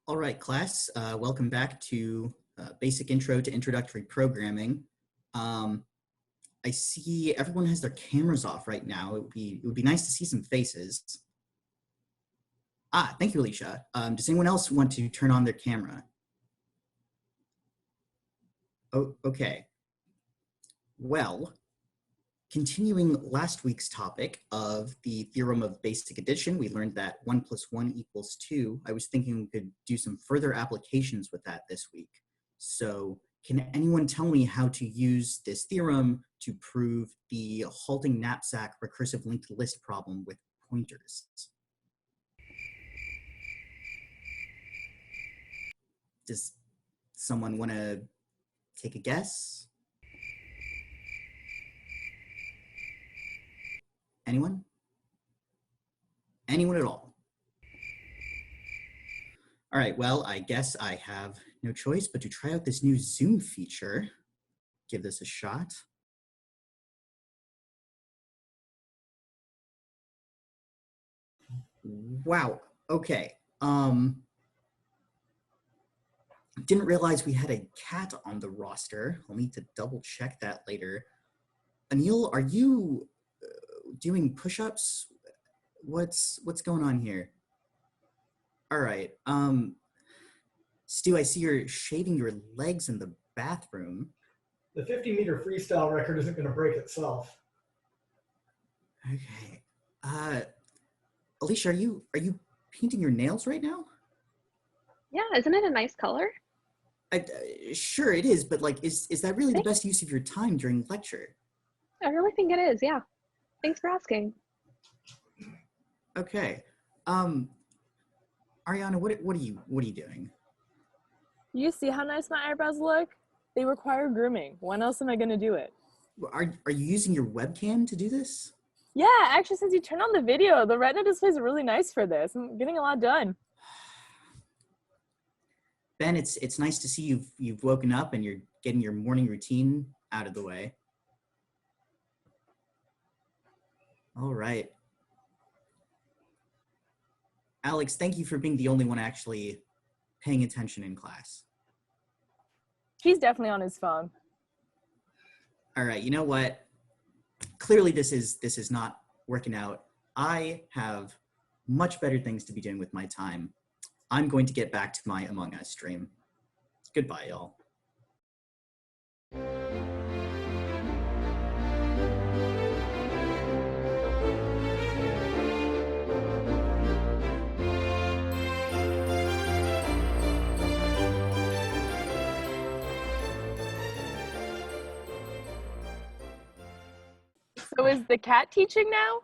All right, class, welcome back to Basic Intro to Introductory Programming. I see everyone has their cameras off right now. It would be nice to see some faces. Thank you, Alicia. Does anyone else want to turn on their camera? Oh, okay. Well, continuing last week's topic of the theorem of basic addition, we learned that 1 + 1 = 2. I was thinking we could do some further applications with that this week. So can anyone tell me how to use this theorem to prove the halting knapsack recursive linked list problem with pointers? Does someone want to take a guess? Anyone? Anyone at all? All right, well, I guess I have no choice but to try out this new Zoom feature. Give this a shot. Wow, okay. Didn't realize we had a cat on the roster. I'll need to double check that later. Anil, are you doing push-ups? What's going on here? All right. Stu, I see you're shaving your legs in the bathroom. The 50-meter freestyle record isn't going to break itself. Okay. Alicia, are you painting your nails right now? Yeah, isn't it a nice color? Sure it is, but like, is that really the best use of your time during lecture? I really think it is, yeah. Thanks for asking. Okay. Ariana, what are you doing? You see how nice my eyebrows look? They require grooming. When else am I gonna do it? Are you using your webcam to do this? Yeah, actually, since you turned on the video, the retina display is really nice for this. I'm getting a lot done. Ben, it's nice to see you've woken up and you're getting your morning routine out of the way. All right. Alex, thank you for being the only one actually paying attention in class. He's definitely on his phone. All right, you know what? Clearly this is not working out. I have much better things to be doing with my time. I'm going to get back to my Among Us stream. Goodbye, y'all. So is the cat teaching now?